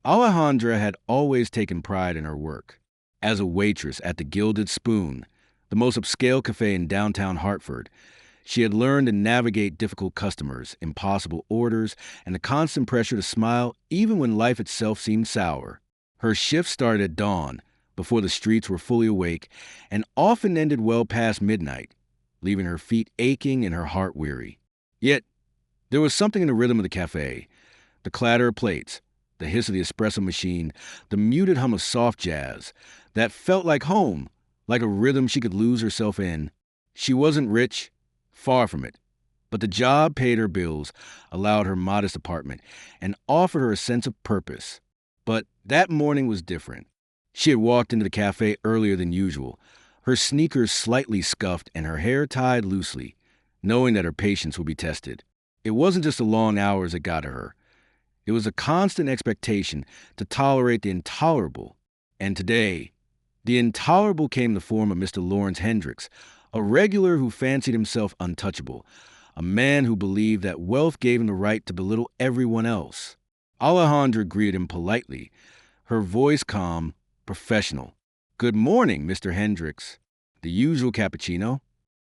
Alejandra had always taken pride in her work. As a waitress at the Gilded Spoon, the most upscale cafe in downtown Hartford, she had learned to navigate difficult customers, impossible orders, and the constant pressure to smile even when life itself seemed sour. Her shift started at dawn, before the streets were fully awake, and often ended well past midnight, leaving her feet aching and her heart weary. Yet, there was something in the rhythm of the cafe, the clatter of plates, the hiss of the espresso machine, the muted hum of soft jazz, that felt like home, like a rhythm she could lose herself in. She wasn't rich, far from it, but the job paid her bills, allowed her modest apartment, and offered her a sense of purpose. But that morning was different. She had walked into the cafe earlier than usual, her sneakers slightly scuffed and her hair tied loosely, knowing that her patience would be tested. It wasn't just the long hours that got to her. It was a constant expectation to tolerate the intolerable. And today, the intolerable came in the form of Mr. Lawrence Hendricks, a regular who fancied himself untouchable, a man who believed that wealth gave him the right to belittle everyone else. Alejandra greeted him politely, her voice calm, professional. "Good morning, Mr. Hendricks." "The usual cappuccino?"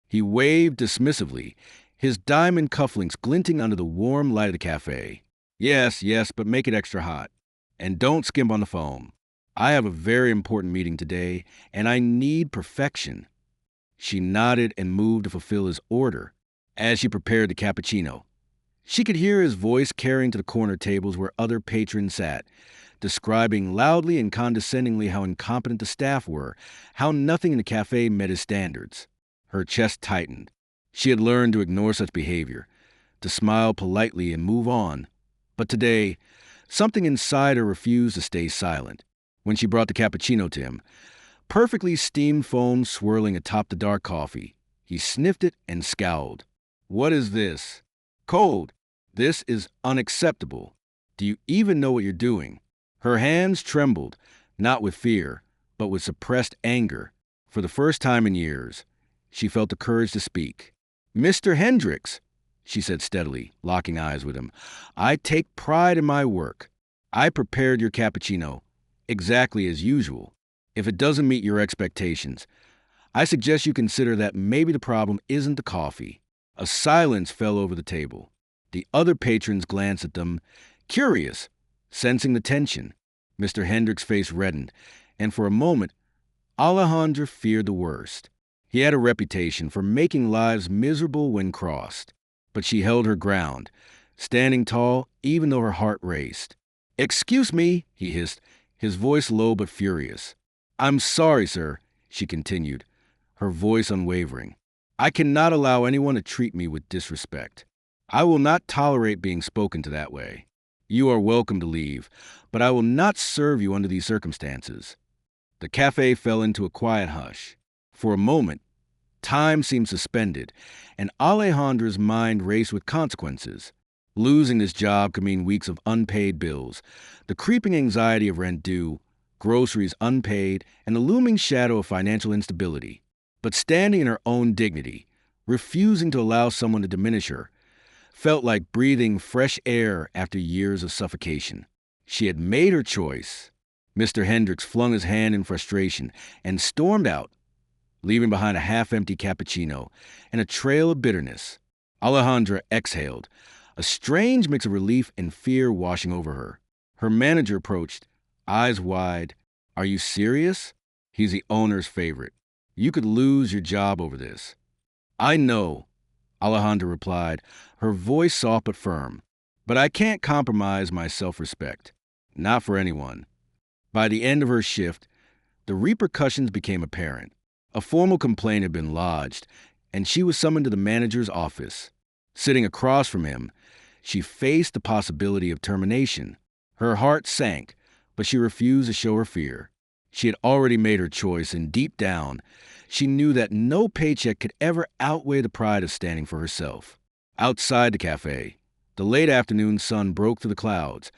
He waved dismissively, his diamond cufflinks glinting under the warm light of the cafe. "Yes, yes, but make it extra hot. And don't skimp on the foam. I have a very important meeting today, and I need perfection." She nodded and moved to fulfill his order. As she prepared the cappuccino, she could hear his voice carrying to the corner tables where other patrons sat, describing loudly and condescendingly how incompetent the staff were, how nothing in the cafe met his standards. Her chest tightened. She had learned to ignore such behavior, to smile politely and move on. But today, something inside her refused to stay silent. When she brought the cappuccino to him, perfectly steamed foam swirling atop the dark coffee, he sniffed it and scowled. "What is this?" "Cold. This is unacceptable. Do you even know what you're doing?" Her hands trembled, not with fear, but with suppressed anger. For the first time in years, she felt the courage to speak. "Mr. Hendricks," she said steadily, locking eyes with him, "I take pride in my work. I prepared your cappuccino, exactly as usual. If it doesn't meet your expectations, I suggest you consider that maybe the problem isn't the coffee." A silence fell over the table. The other patrons glanced at them, curious, sensing the tension. Mr. Hendricks' face reddened, and for a moment, Alejandra feared the worst. He had a reputation for making lives miserable when crossed. But she held her ground, standing tall even though her heart raced. "Excuse me," he hissed, his voice low but furious. "I'm sorry, sir," she continued, her voice unwavering. "I cannot allow anyone to treat me with disrespect. I will not tolerate being spoken to that way. You are welcome to leave, but I will not serve you under these circumstances." The cafe fell into a quiet hush. For a moment, time seemed suspended, and Alejandra's mind raced with consequences. Losing this job could mean weeks of unpaid bills, the creeping anxiety of rent due, groceries unpaid, and the looming shadow of financial instability. But standing in her own dignity, refusing to allow someone to diminish her, felt like breathing fresh air after years of suffocation. She had made her choice. Mr. Hendricks flung his hand in frustration and stormed out, leaving behind a half-empty cappuccino and a trail of bitterness. Alejandra exhaled, a strange mix of relief and fear washing over her. Her manager approached, eyes wide. "Are you serious?" "He's the owner's favorite. You could lose your job over this." "I know," Alejandra replied, her voice soft but firm. "But I can't compromise my self-respect. Not for anyone." By the end of her shift, the repercussions became apparent. A formal complaint had been lodged, and she was summoned to the manager's office. Sitting across from him, she faced the possibility of termination. Her heart sank, but she refused to show her fear. She had already made her choice, and deep down, she knew that no paycheck could ever outweigh the pride of standing for herself. Outside the cafe, the late afternoon sun broke through the clouds,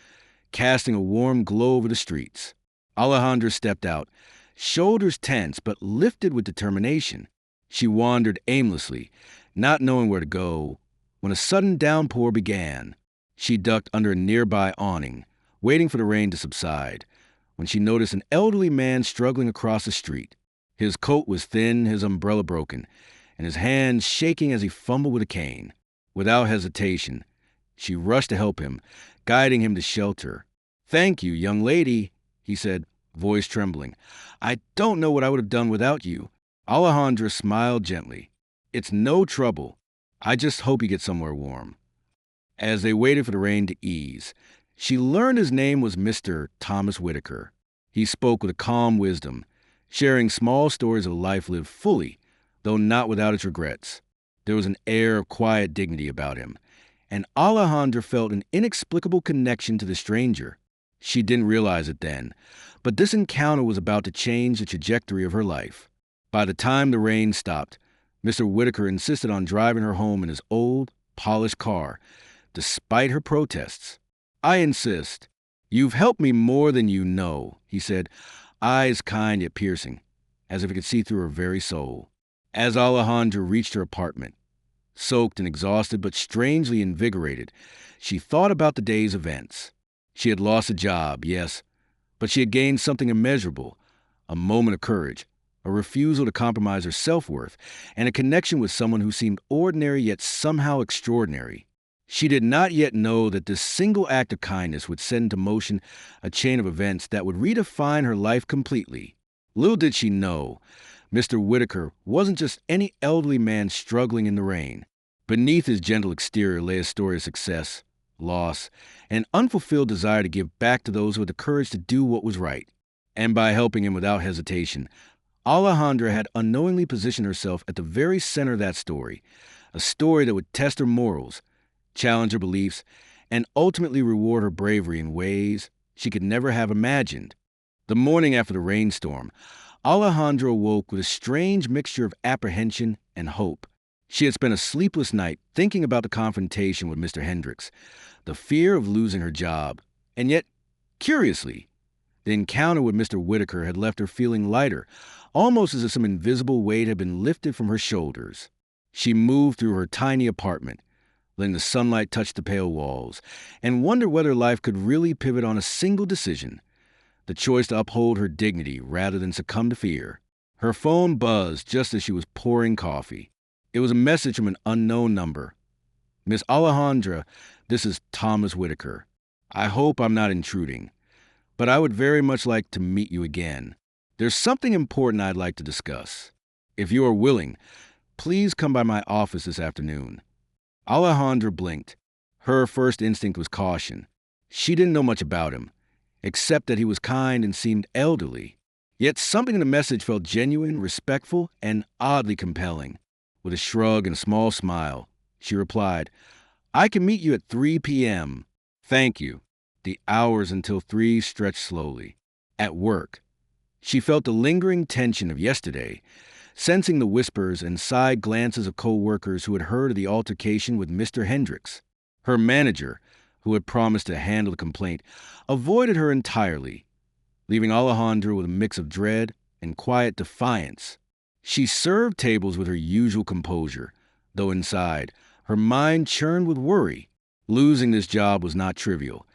casting a warm glow over the streets. Alejandra stepped out, shoulders tense but lifted with determination. She wandered aimlessly, not knowing where to go, when a sudden downpour began. She ducked under a nearby awning, waiting for the rain to subside, when she noticed an elderly man struggling across the street. His coat was thin, his umbrella broken, and his hands shaking as he fumbled with a cane. Without hesitation, she rushed to help him, guiding him to shelter. "Thank you, young lady," he said, voice trembling. "I don't know what I would have done without you." Alejandra smiled gently. "It's no trouble. I just hope you get somewhere warm." As they waited for the rain to ease, she learned his name was Mr. Thomas Whitaker. He spoke with a calm wisdom, sharing small stories of a life lived fully, though not without its regrets. There was an air of quiet dignity about him, and Alejandra felt an inexplicable connection to the stranger. She didn't realize it then, but this encounter was about to change the trajectory of her life. By the time the rain stopped, Mr. Whitaker insisted on driving her home in his old, polished car, despite her protests. "I insist. You've helped me more than you know," he said, eyes kind yet piercing, as if he could see through her very soul. As Alejandra reached her apartment, soaked and exhausted but strangely invigorated, she thought about the day's events. She had lost a job, yes, but she had gained something immeasurable, a moment of courage, a refusal to compromise her self-worth, and a connection with someone who seemed ordinary yet somehow extraordinary. She did not yet know that this single act of kindness would set into motion a chain of events that would redefine her life completely. Little did she know, Mr. Whitaker wasn't just any elderly man struggling in the rain. Beneath his gentle exterior lay a story of success, loss, and unfulfilled desire to give back to those who had the courage to do what was right. And by helping him without hesitation, Alejandra had unknowingly positioned herself at the very center of that story, a story that would test her morals, challenge her beliefs, and ultimately reward her bravery in ways she could never have imagined. The morning after the rainstorm, Alejandra awoke with a strange mixture of apprehension and hope. She had spent a sleepless night thinking about the confrontation with Mr. Hendricks, the fear of losing her job, and yet, curiously, the encounter with Mr. Whitaker had left her feeling lighter, almost as if some invisible weight had been lifted from her shoulders. She moved through her tiny apartment, letting the sunlight touch the pale walls, and wondered whether life could really pivot on a single decision, the choice to uphold her dignity rather than succumb to fear. Her phone buzzed just as she was pouring coffee. It was a message from an unknown number. "Miss Alejandra, this is Thomas Whitaker. I hope I'm not intruding, but I would very much like to meet you again. There's something important I'd like to discuss. If you are willing, please come by my office this afternoon." Alejandra blinked. Her first instinct was caution. She didn't know much about him, except that he was kind and seemed elderly. Yet something in the message felt genuine, respectful, and oddly compelling. With a shrug and a small smile, she replied, "I can meet you at 3 p.m. Thank you." The hours until 3 stretched slowly. At work, she felt the lingering tension of yesterday, sensing the whispers and side glances of co-workers who had heard of the altercation with Mr. Hendricks. Her manager, who had promised to handle the complaint, avoided her entirely, leaving Alejandra with a mix of dread and quiet defiance. She served tables with her usual composure, though inside, her mind churned with worry. Losing this job was not trivial,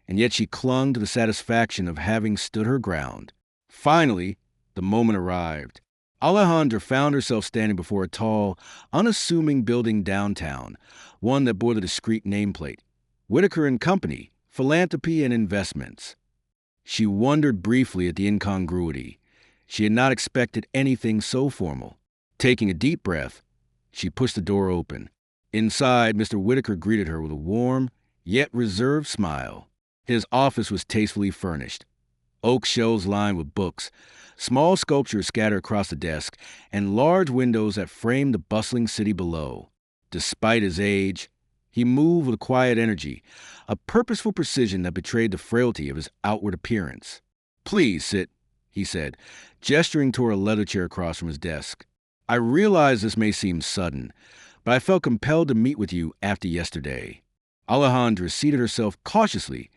and yet she clung to the satisfaction of having stood her ground. Finally, the moment arrived. Alejandra found herself standing before a tall, unassuming building downtown, one that bore the discreet nameplate, Whitaker and Company, Philanthropy and Investments. She wondered briefly at the incongruity. She had not expected anything so formal. Taking a deep breath, she pushed the door open. Inside, Mr. Whitaker greeted her with a warm, yet reserved smile. His office was tastefully furnished. Oak shelves lined with books, small sculptures scattered across the desk, and large windows that framed the bustling city below. Despite his age, he moved with a quiet energy, a purposeful precision that betrayed the frailty of his outward appearance. "Please sit," he said, gesturing toward a leather chair across from his desk. "I realize this may seem sudden, but I felt compelled to meet with you after yesterday." Alejandra seated herself cautiously,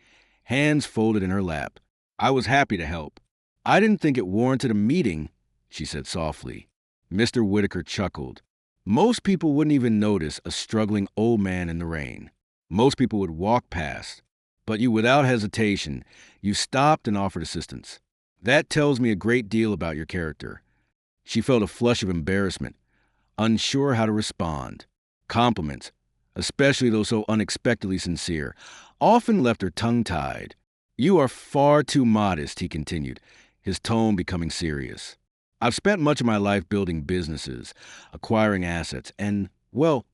hands folded in her lap. "I was happy to help. I didn't think it warranted a meeting," she said softly. Mr. Whitaker chuckled. Most people wouldn't even notice a struggling old man in the rain. Most people would walk past. but without hesitation, you stopped and offered assistance. That tells me a great deal about your character. She felt a flush of embarrassment, unsure how to respond. Compliments, especially those so unexpectedly sincere, often left her tongue-tied. You are far too modest, he continued, his tone becoming serious. I've spent much of my life building businesses, acquiring assets, and, well,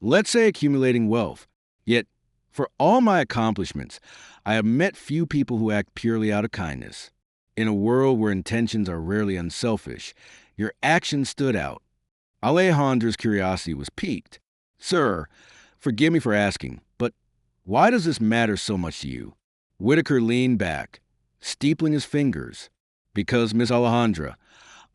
let's say accumulating wealth. Yet, for all my accomplishments, I have met few people who act purely out of kindness. In a world where intentions are rarely unselfish, your actions stood out. Alejandra's curiosity was piqued. Sir, forgive me for asking, but why does this matter so much to you? Whitaker leaned back, steepling his fingers. Because, Miss Alejandra,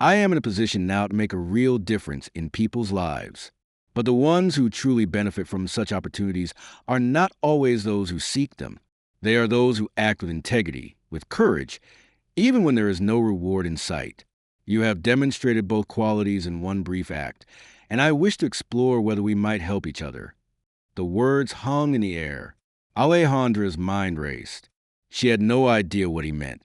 I am in a position now to make a real difference in people's lives. But the ones who truly benefit from such opportunities are not always those who seek them. They are those who act with integrity, with courage, even when there is no reward in sight. You have demonstrated both qualities in one brief act, and I wish to explore whether we might help each other. The words hung in the air. Alejandra's mind raced. She had no idea what he meant,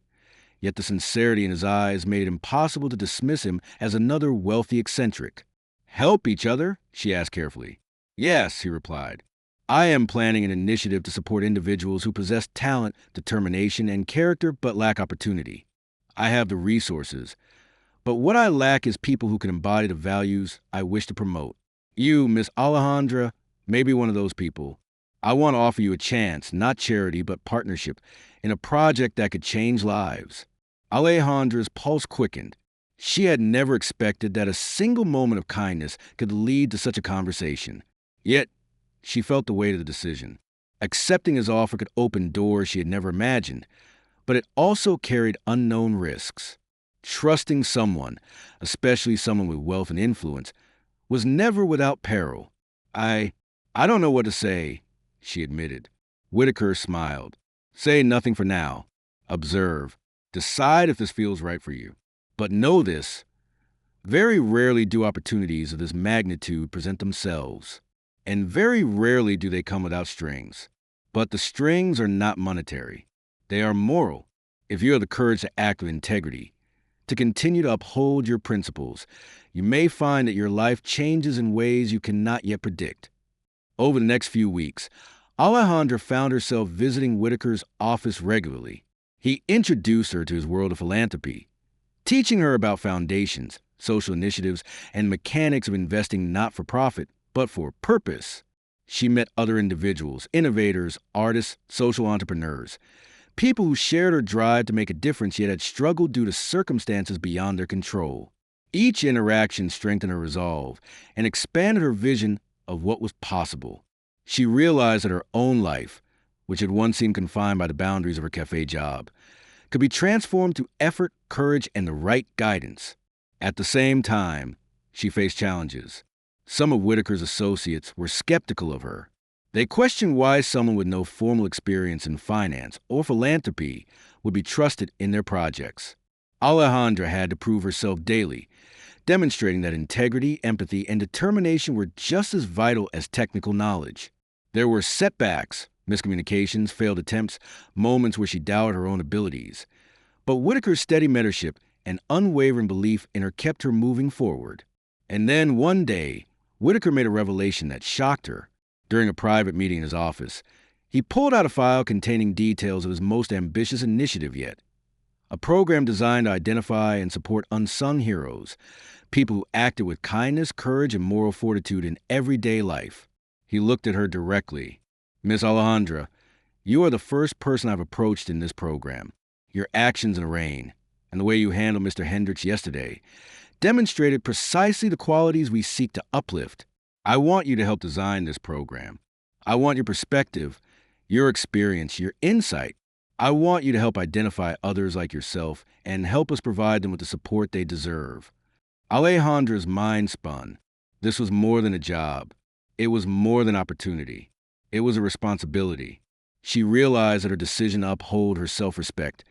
yet the sincerity in his eyes made it impossible to dismiss him as another wealthy eccentric. Help each other? She asked carefully. Yes, he replied. I am planning an initiative to support individuals who possess talent, determination, and character but lack opportunity. I have the resources, but what I lack is people who can embody the values I wish to promote. You, Miss Alejandra, may be one of those people. I want to offer you a chance, not charity, but partnership, in a project that could change lives. Alejandra's pulse quickened. She had never expected that a single moment of kindness could lead to such a conversation. Yet, she felt the weight of the decision. Accepting his offer could open doors she had never imagined, but it also carried unknown risks. Trusting someone, especially someone with wealth and influence, was never without peril. I don't know what to say, she admitted. Whitaker smiled. Say nothing for now. Observe. Decide if this feels right for you. But know this, very rarely do opportunities of this magnitude present themselves, and very rarely do they come without strings. But the strings are not monetary. They are moral. If you have the courage to act with integrity, to continue to uphold your principles, you may find that your life changes in ways you cannot yet predict. Over the next few weeks, Alejandra found herself visiting Whitaker's office regularly. He introduced her to his world of philanthropy, teaching her about foundations, social initiatives, and mechanics of investing not for profit, but for purpose. She met other individuals, innovators, artists, social entrepreneurs, people who shared her drive to make a difference yet had struggled due to circumstances beyond their control. Each interaction strengthened her resolve and expanded her vision of what was possible. She realized that her own life, which had once seemed confined by the boundaries of her cafe job, could be transformed through effort, courage, and the right guidance. At the same time, she faced challenges. Some of Whitaker's associates were skeptical of her. They questioned why someone with no formal experience in finance or philanthropy would be trusted in their projects. Alejandra had to prove herself daily, demonstrating that integrity, empathy, and determination were just as vital as technical knowledge. There were setbacks, miscommunications, failed attempts, moments where she doubted her own abilities. But Whitaker's steady mentorship and unwavering belief in her kept her moving forward. And then one day, Whitaker made a revelation that shocked her. During a private meeting in his office, he pulled out a file containing details of his most ambitious initiative yet. A program designed to identify and support unsung heroes, people who acted with kindness, courage, and moral fortitude in everyday life. He looked at her directly. Miss Alejandra, you are the first person I've approached in this program. Your actions in the rain, and the way you handled Mr. Hendricks yesterday, demonstrated precisely the qualities we seek to uplift. I want you to help design this program. I want your perspective, your experience, your insight. I want you to help identify others like yourself and help us provide them with the support they deserve. Alejandra's mind spun. This was more than a job. It was more than opportunity. It was a responsibility. She realized that her decision to uphold her self-respect,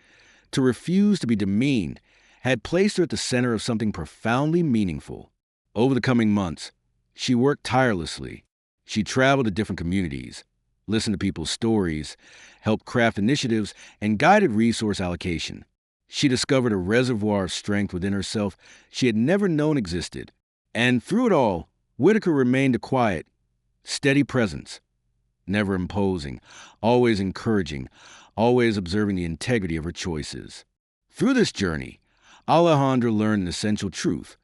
to refuse to be demeaned, had placed her at the center of something profoundly meaningful. Over the coming months, she worked tirelessly. She traveled to different communities, listened to people's stories, helped craft initiatives, and guided resource allocation. She discovered a reservoir of strength within herself she had never known existed. And through it all, Whitaker remained a quiet, steady presence, never imposing, always encouraging, always observing the integrity of her choices. Through this journey, Alejandra learned an essential truth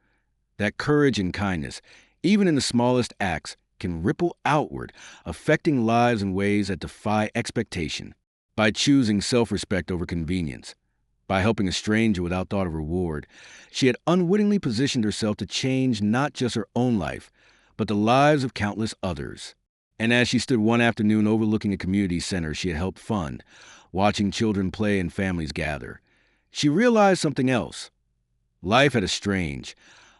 that courage and kindness, even in the smallest acts, can ripple outward, affecting lives in ways that defy expectation. By choosing self-respect over convenience, by helping a stranger without thought of reward, she had unwittingly positioned herself to change not just her own life, but the lives of countless others. And as she stood one afternoon overlooking a community center she had helped fund, watching children play and families gather, she realized something else. Life had a strange,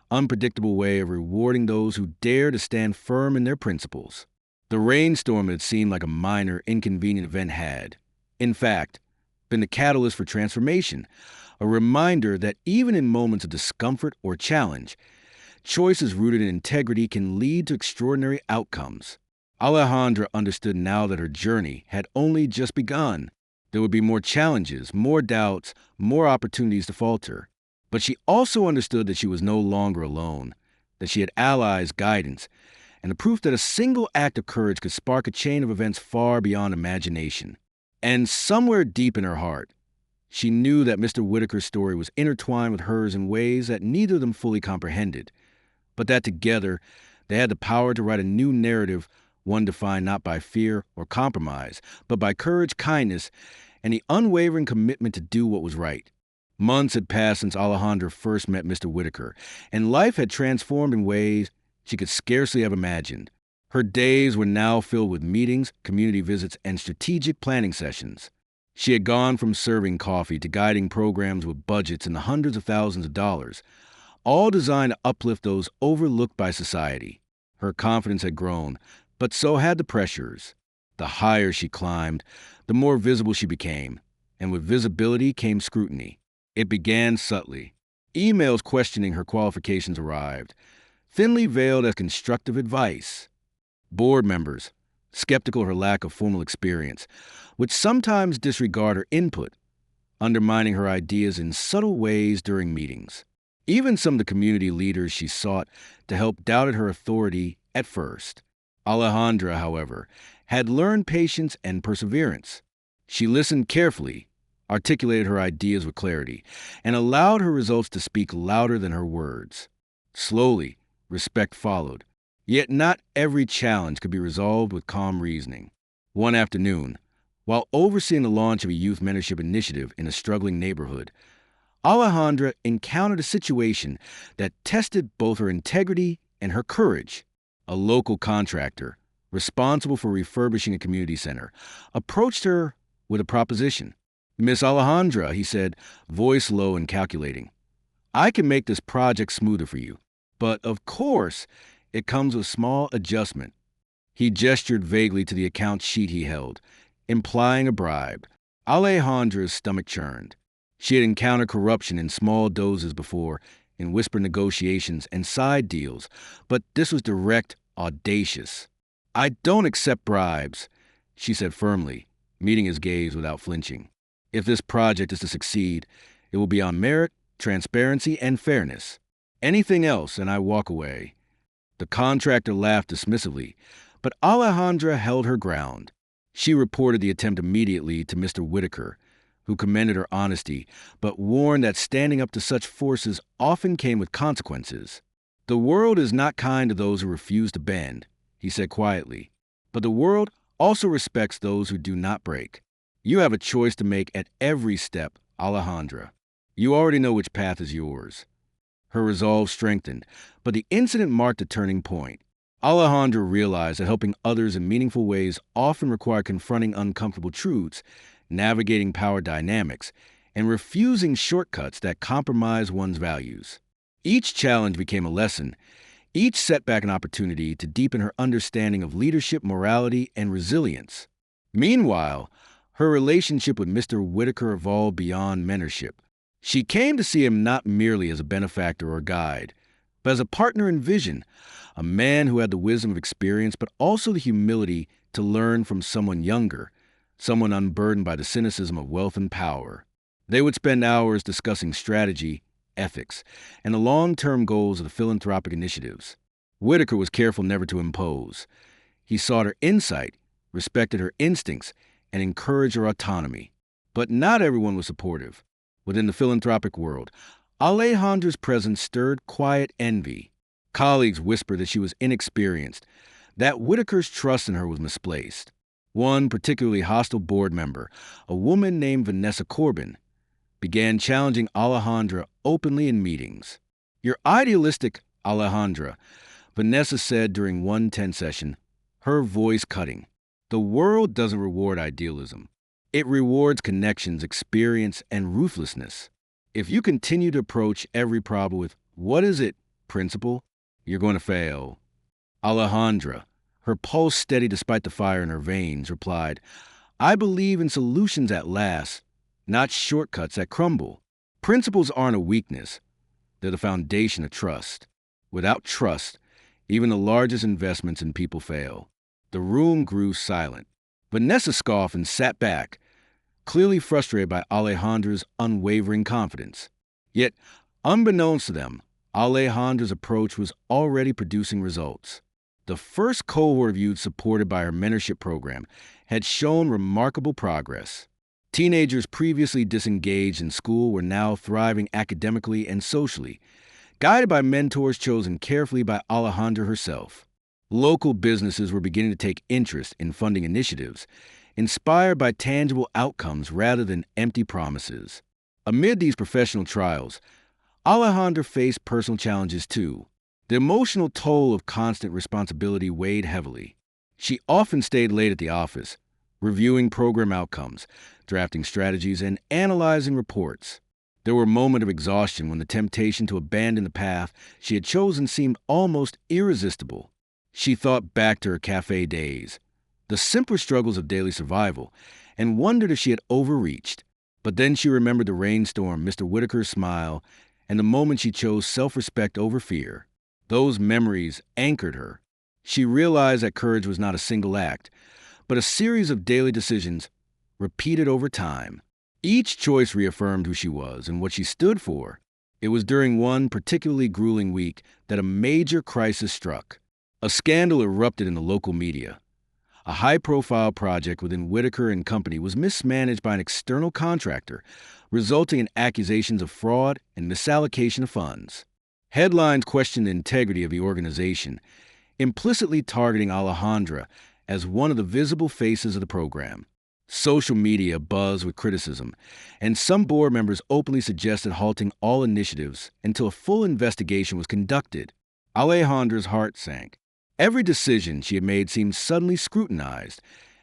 unpredictable way of rewarding those who dare to stand firm in their principles. The rainstorm that seemed like a minor, inconvenient event had, in fact, been the catalyst for transformation, a reminder that even in moments of discomfort or challenge, choices rooted in integrity can lead to extraordinary outcomes. Alejandra understood now that her journey had only just begun. There would be more challenges, more doubts, more opportunities to falter. But she also understood that she was no longer alone, that she had allies, guidance, and the proof that a single act of courage could spark a chain of events far beyond imagination. And somewhere deep in her heart, she knew that Mr. Whitaker's story was intertwined with hers in ways that neither of them fully comprehended, but that together they had the power to write a new narrative, one defined not by fear or compromise, but by courage, kindness, and the unwavering commitment to do what was right. Months had passed since Alejandra first met Mr. Whitaker, and life had transformed in ways she could scarcely have imagined. Her days were now filled with meetings, community visits, and strategic planning sessions. She had gone from serving coffee to guiding programs with budgets in the hundreds of thousands of dollars, all designed to uplift those overlooked by society. Her confidence had grown, but so had the pressures. The higher she climbed, the more visible she became, and with visibility came scrutiny. It began subtly. Emails questioning her qualifications arrived, thinly veiled as constructive advice. Board members, skeptical of her lack of formal experience, would sometimes disregard her input, undermining her ideas in subtle ways during meetings. Even some of the community leaders she sought to help doubted her authority at first. Alejandra, however, had learned patience and perseverance. She listened carefully, articulated her ideas with clarity, and allowed her results to speak louder than her words. Slowly, respect followed. Yet not every challenge could be resolved with calm reasoning. One afternoon, while overseeing the launch of a youth mentorship initiative in a struggling neighborhood, Alejandra encountered a situation that tested both her integrity and her courage. A local contractor, responsible for refurbishing a community center, approached her with a proposition. "Miss Alejandra," he said, voice low and calculating, "I can make this project smoother for you. But, of course, it comes with small adjustment." He gestured vaguely to the account sheet he held, implying a bribe. Alejandra's stomach churned. She had encountered corruption in small doses before, in whispered negotiations and side deals, but this was direct, audacious. "I don't accept bribes," she said firmly, meeting his gaze without flinching. "If this project is to succeed, it will be on merit, transparency, and fairness. Anything else, and I walk away." The contractor laughed dismissively, but Alejandra held her ground. She reported the attempt immediately to Mr. Whitaker, who commended her honesty, but warned that standing up to such forces often came with consequences. "The world is not kind to those who refuse to bend," he said quietly, "but the world also respects those who do not break. You have a choice to make at every step, Alejandra. You already know which path is yours." Her resolve strengthened, but the incident marked a turning point. Alejandra realized that helping others in meaningful ways often required confronting uncomfortable truths, navigating power dynamics, and refusing shortcuts that compromise one's values. Each challenge became a lesson, each setback an opportunity to deepen her understanding of leadership, morality, and resilience. Meanwhile, her relationship with Mr. Whitaker evolved beyond mentorship. She came to see him not merely as a benefactor or guide, but as a partner in vision, a man who had the wisdom of experience but also the humility to learn from someone younger, someone unburdened by the cynicism of wealth and power. They would spend hours discussing strategy, ethics, and the long-term goals of the philanthropic initiatives. Whitaker was careful never to impose. He sought her insight, respected her instincts, and encouraged her autonomy. But not everyone was supportive. Within the philanthropic world, Alejandra's presence stirred quiet envy. Colleagues whispered that she was inexperienced, that Whitaker's trust in her was misplaced. One particularly hostile board member, a woman named Vanessa Corbin, began challenging Alejandra openly in meetings. "You're idealistic, Alejandra," Vanessa said during one tense session, her voice cutting. "The world doesn't reward idealism. It rewards connections, experience, and ruthlessness. If you continue to approach every problem with, 'What is it, principle?' you're going to fail." Alejandra, her pulse steady despite the fire in her veins, replied, "I believe in solutions that last, not shortcuts that crumble. Principles aren't a weakness. They're the foundation of trust. Without trust, even the largest investments in people fail." The room grew silent. Vanessa scoffed and sat back, clearly frustrated by Alejandra's unwavering confidence. Yet, unbeknownst to them, Alejandra's approach was already producing results. The first cohort of youth supported by her mentorship program had shown remarkable progress. Teenagers previously disengaged in school were now thriving academically and socially, guided by mentors chosen carefully by Alejandra herself. Local businesses were beginning to take interest in funding initiatives, inspired by tangible outcomes rather than empty promises. Amid these professional trials, Alejandra faced personal challenges too. The emotional toll of constant responsibility weighed heavily. She often stayed late at the office, reviewing program outcomes, drafting strategies, and analyzing reports. There were moments of exhaustion when the temptation to abandon the path she had chosen seemed almost irresistible. She thought back to her cafe days, the simpler struggles of daily survival, and wondered if she had overreached. But then she remembered the rainstorm, Mr. Whitaker's smile, and the moment she chose self-respect over fear. Those memories anchored her. She realized that courage was not a single act, but a series of daily decisions repeated over time. Each choice reaffirmed who she was and what she stood for. It was during one particularly grueling week that a major crisis struck. A scandal erupted in the local media. A high-profile project within Whitaker and Company was mismanaged by an external contractor, resulting in accusations of fraud and misallocation of funds. Headlines questioned the integrity of the organization, implicitly targeting Alejandra as one of the visible faces of the program. Social media buzzed with criticism, and some board members openly suggested halting all initiatives until a full investigation was conducted. Alejandra's heart sank. Every decision she had made seemed suddenly scrutinized,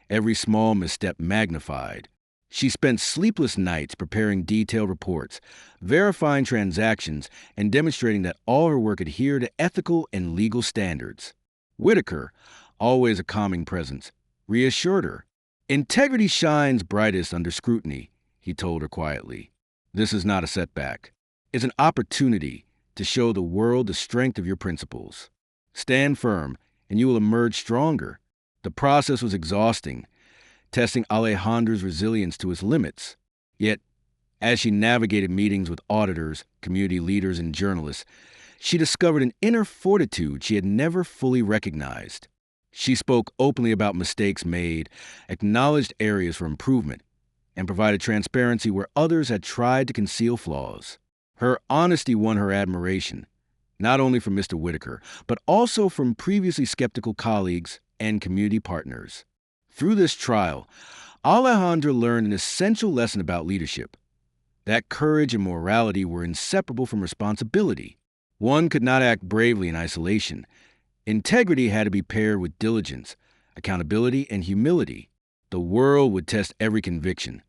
every small misstep magnified. She spent sleepless nights preparing detailed reports, verifying transactions, and demonstrating that all her work adhered to ethical and legal standards. Whitaker, always a calming presence, reassured her. "Integrity shines brightest under scrutiny," he told her quietly. "This is not a setback. It's an opportunity to show the world the strength of your principles. Stand firm, and you will emerge stronger." The process was exhausting, testing Alejandra's resilience to its limits. Yet, as she navigated meetings with auditors, community leaders, and journalists, she discovered an inner fortitude she had never fully recognized. She spoke openly about mistakes made, acknowledged areas for improvement, and provided transparency where others had tried to conceal flaws. Her honesty won her admiration, not only from Mr. Whitaker, but also from previously skeptical colleagues and community partners. Through this trial, Alejandra learned an essential lesson about leadership, that courage and morality were inseparable from responsibility. One could not act bravely in isolation. Integrity had to be paired with diligence, accountability, and humility. The world would test every conviction,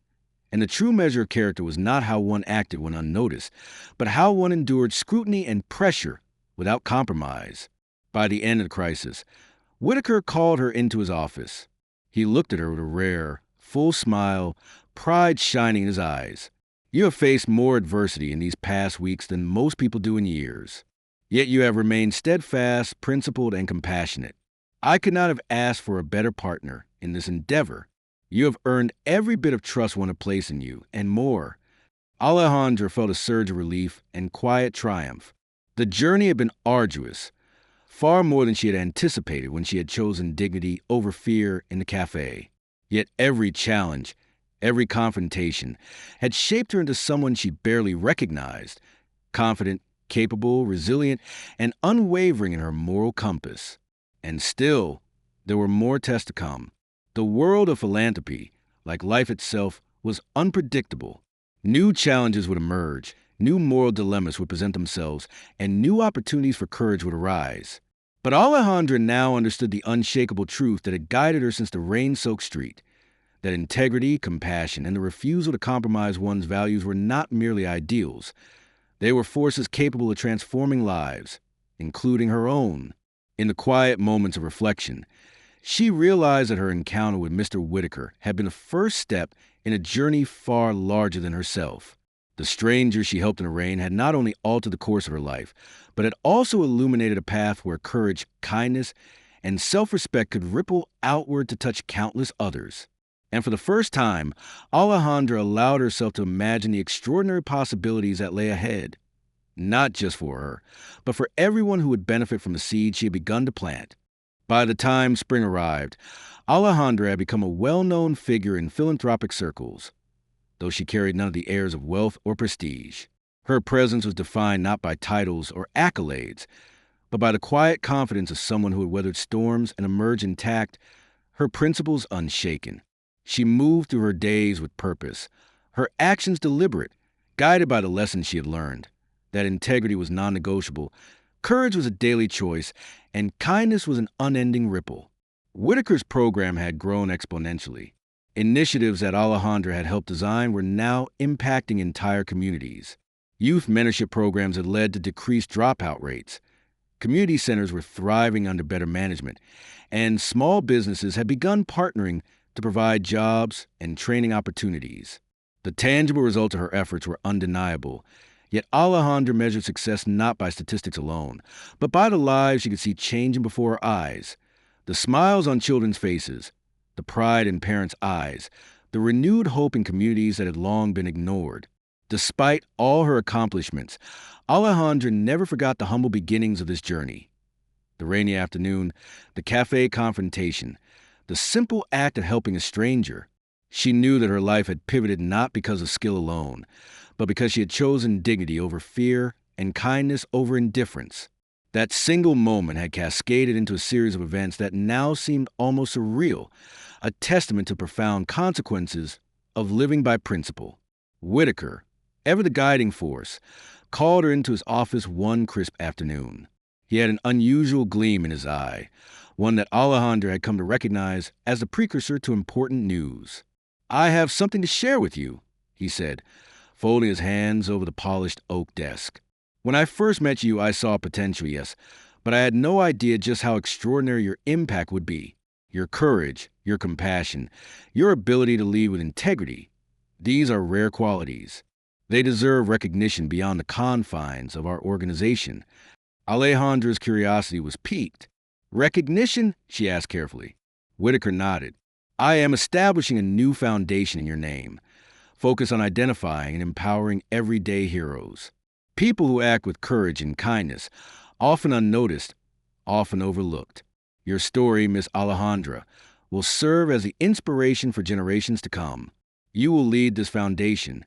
and the true measure of character was not how one acted when unnoticed, but how one endured scrutiny and pressure without compromise. By the end of the crisis, Whitaker called her into his office. He looked at her with a rare, full smile, pride shining in his eyes. "You have faced more adversity in these past weeks than most people do in years. Yet you have remained steadfast, principled, and compassionate. I could not have asked for a better partner in this endeavor. You have earned every bit of trust one had placed in you, and more. Alejandra felt a surge of relief and quiet triumph. The journey had been arduous, far more than she had anticipated when she had chosen dignity over fear in the cafe. Yet every challenge, every confrontation, had shaped her into someone she barely recognized, confident, capable, resilient, and unwavering in her moral compass. And still, there were more tests to come. The world of philanthropy, like life itself, was unpredictable. New challenges would emerge, new moral dilemmas would present themselves, and new opportunities for courage would arise. But Alejandra now understood the unshakable truth that had guided her since the rain-soaked street, that integrity, compassion, and the refusal to compromise one's values were not merely ideals. They were forces capable of transforming lives, including her own. In the quiet moments of reflection, she realized that her encounter with Mr. Whitaker had been the first step in a journey far larger than herself. The stranger she helped in the rain had not only altered the course of her life, but had also illuminated a path where courage, kindness, and self-respect could ripple outward to touch countless others. And for the first time, Alejandra allowed herself to imagine the extraordinary possibilities that lay ahead, not just for her, but for everyone who would benefit from the seed she had begun to plant. By the time spring arrived, Alejandra had become a well-known figure in philanthropic circles, though she carried none of the airs of wealth or prestige. Her presence was defined not by titles or accolades, but by the quiet confidence of someone who had weathered storms and emerged intact, her principles unshaken. She moved through her days with purpose, her actions deliberate, guided by the lessons she had learned, that integrity was non-negotiable, courage was a daily choice, and kindness was an unending ripple. Whitaker's program had grown exponentially. Initiatives that Alejandra had helped design were now impacting entire communities. Youth mentorship programs had led to decreased dropout rates. Community centers were thriving under better management, and small businesses had begun partnering to provide jobs and training opportunities. The tangible results of her efforts were undeniable, yet Alejandra measured success not by statistics alone, but by the lives she could see changing before her eyes. The smiles on children's faces, the pride in parents' eyes, the renewed hope in communities that had long been ignored. Despite all her accomplishments, Alejandra never forgot the humble beginnings of this journey. The rainy afternoon, the cafe confrontation, the simple act of helping a stranger. She knew that her life had pivoted not because of skill alone, but because she had chosen dignity over fear and kindness over indifference. That single moment had cascaded into a series of events that now seemed almost surreal, a testament to profound consequences of living by principle. Whitaker, ever the guiding force, called her into his office one crisp afternoon. He had an unusual gleam in his eye, one that Alejandra had come to recognize as the precursor to important news. "I have something to share with you," he said, folding his hands over the polished oak desk. "When I first met you, I saw potential, yes, but I had no idea just how extraordinary your impact would be. Your courage, your compassion, your ability to lead with integrity. These are rare qualities. They deserve recognition beyond the confines of our organization." Alejandra's curiosity was piqued. "Recognition?" she asked carefully. Whitaker nodded. "I am establishing a new foundation in your name, focused on identifying and empowering everyday heroes. People who act with courage and kindness, often unnoticed, often overlooked. Your story, Miss Alejandra, will serve as the inspiration for generations to come. You will lead this foundation,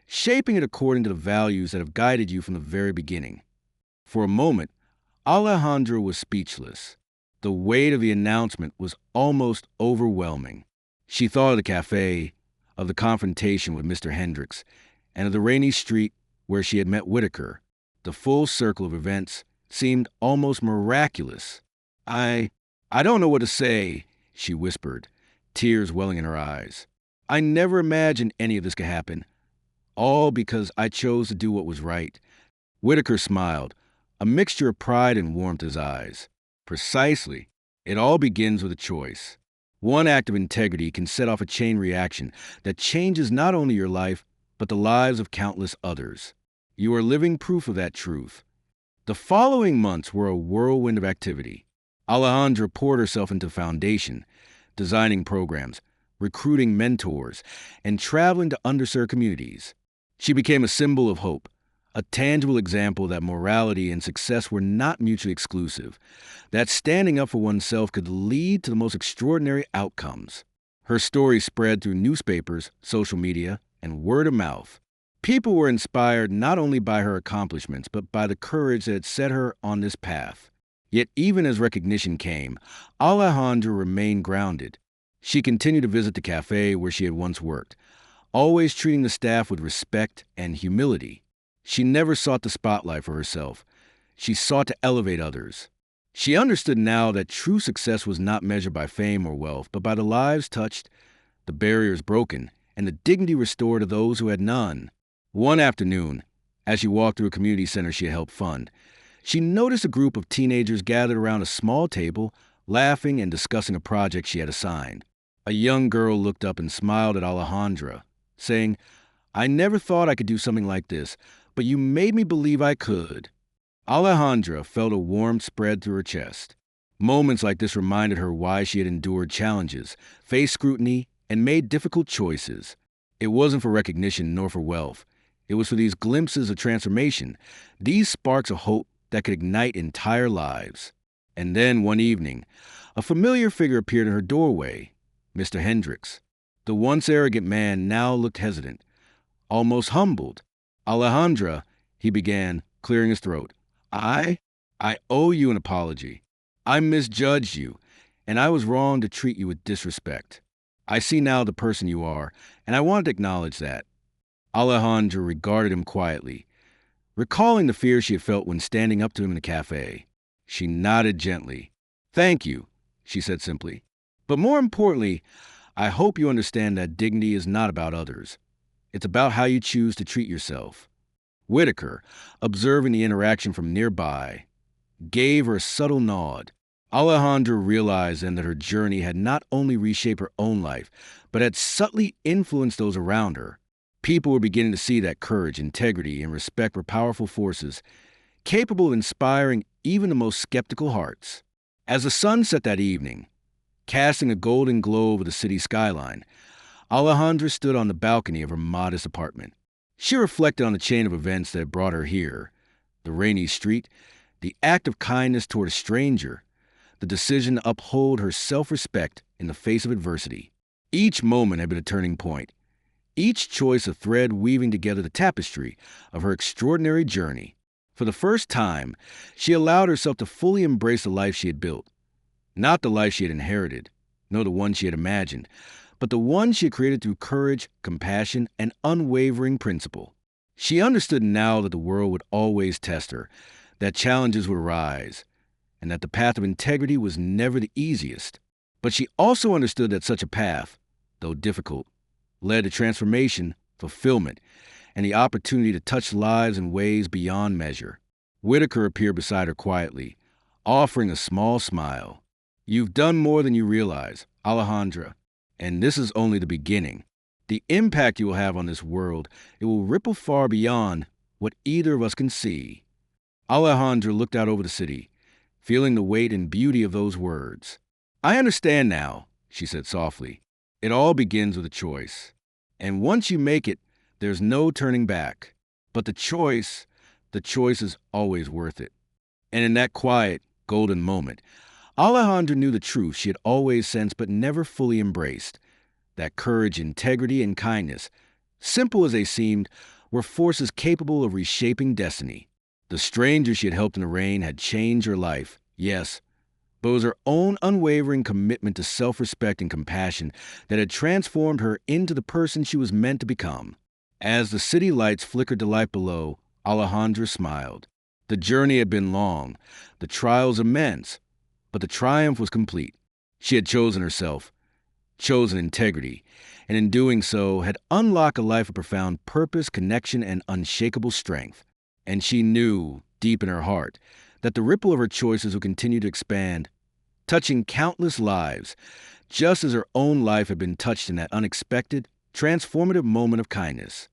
shaping it according to the values that have guided you from the very beginning." For a moment, Alejandra was speechless. The weight of the announcement was almost overwhelming. She thought of the cafe, of the confrontation with Mr. Hendricks, and of the rainy street where she had met Whitaker. The full circle of events seemed almost miraculous. I don't know what to say," she whispered, tears welling in her eyes. "I never imagined any of this could happen, all because I chose to do what was right." Whitaker smiled, a mixture of pride and warmth in his eyes. "Precisely. It all begins with a choice. One act of integrity can set off a chain reaction that changes not only your life, but the lives of countless others. You are living proof of that truth." The following months were a whirlwind of activity. Alejandra poured herself into the foundation, designing programs, recruiting mentors, and traveling to underserved communities. She became a symbol of hope, a tangible example that morality and success were not mutually exclusive, that standing up for oneself could lead to the most extraordinary outcomes. Her story spread through newspapers, social media, and word of mouth. People were inspired not only by her accomplishments, but by the courage that had set her on this path. Yet even as recognition came, Alejandra remained grounded. She continued to visit the cafe where she had once worked, always treating the staff with respect and humility. She never sought the spotlight for herself. She sought to elevate others. She understood now that true success was not measured by fame or wealth, but by the lives touched, the barriers broken, and the dignity restored to those who had none. One afternoon, as she walked through a community center she had helped fund, she noticed a group of teenagers gathered around a small table, laughing and discussing a project she had assigned. A young girl looked up and smiled at Alejandra, saying, "I never thought I could do something like this, but you made me believe I could." Alejandra felt a warmth spread through her chest. Moments like this reminded her why she had endured challenges, faced scrutiny, and made difficult choices. It wasn't for recognition nor for wealth. It was for these glimpses of transformation, these sparks of hope that could ignite entire lives. And then, one evening, a familiar figure appeared in her doorway, Mr. Hendricks. The once arrogant man now looked hesitant, almost humbled. "Alejandra," he began, clearing his throat, I owe you an apology. I misjudged you, and I was wrong to treat you with disrespect. I see now the person you are, and I wanted to acknowledge that." Alejandra regarded him quietly, recalling the fear she had felt when standing up to him in the cafe. She nodded gently. "Thank you," she said simply. "But more importantly, I hope you understand that dignity is not about others. It's about how you choose to treat yourself." Whitaker, observing the interaction from nearby, gave her a subtle nod. Alejandra realized then that her journey had not only reshaped her own life, but had subtly influenced those around her. People were beginning to see that courage, integrity, and respect were powerful forces, capable of inspiring even the most skeptical hearts. As the sun set that evening, casting a golden glow over the city skyline, Alejandra stood on the balcony of her modest apartment. She reflected on the chain of events that had brought her here: the rainy street, the act of kindness toward a stranger, the decision to uphold her self-respect in the face of adversity. Each moment had been a turning point, each choice a thread weaving together the tapestry of her extraordinary journey. For the first time, she allowed herself to fully embrace the life she had built. Not the life she had inherited, nor the one she had imagined, but the one she had created through courage, compassion, and unwavering principle. She understood now that the world would always test her, that challenges would arise, and that the path of integrity was never the easiest. But she also understood that such a path, though difficult, led to transformation, fulfillment, and the opportunity to touch lives in ways beyond measure. Whitaker appeared beside her quietly, offering a small smile. "You've done more than you realize, Alejandra, and this is only the beginning. The impact you will have on this world, it will ripple far beyond what either of us can see." Alejandra looked out over the city, feeling the weight and beauty of those words. "I understand now," she said softly. "It all begins with a choice. And once you make it, there's no turning back. But the choice is always worth it." And in that quiet, golden moment, Alejandra knew the truth she had always sensed but never fully embraced: that courage, integrity, and kindness, simple as they seemed, were forces capable of reshaping destiny. The stranger she had helped in the rain had changed her life, yes, but it was her own unwavering commitment to self-respect and compassion that had transformed her into the person she was meant to become. As the city lights flickered to life below, Alejandra smiled. The journey had been long, the trials immense, but the triumph was complete. She had chosen herself, chosen integrity, and in doing so had unlocked a life of profound purpose, connection, and unshakable strength. And she knew, deep in her heart, that the ripple of her choices would continue to expand, touching countless lives, just as her own life had been touched in that unexpected, transformative moment of kindness.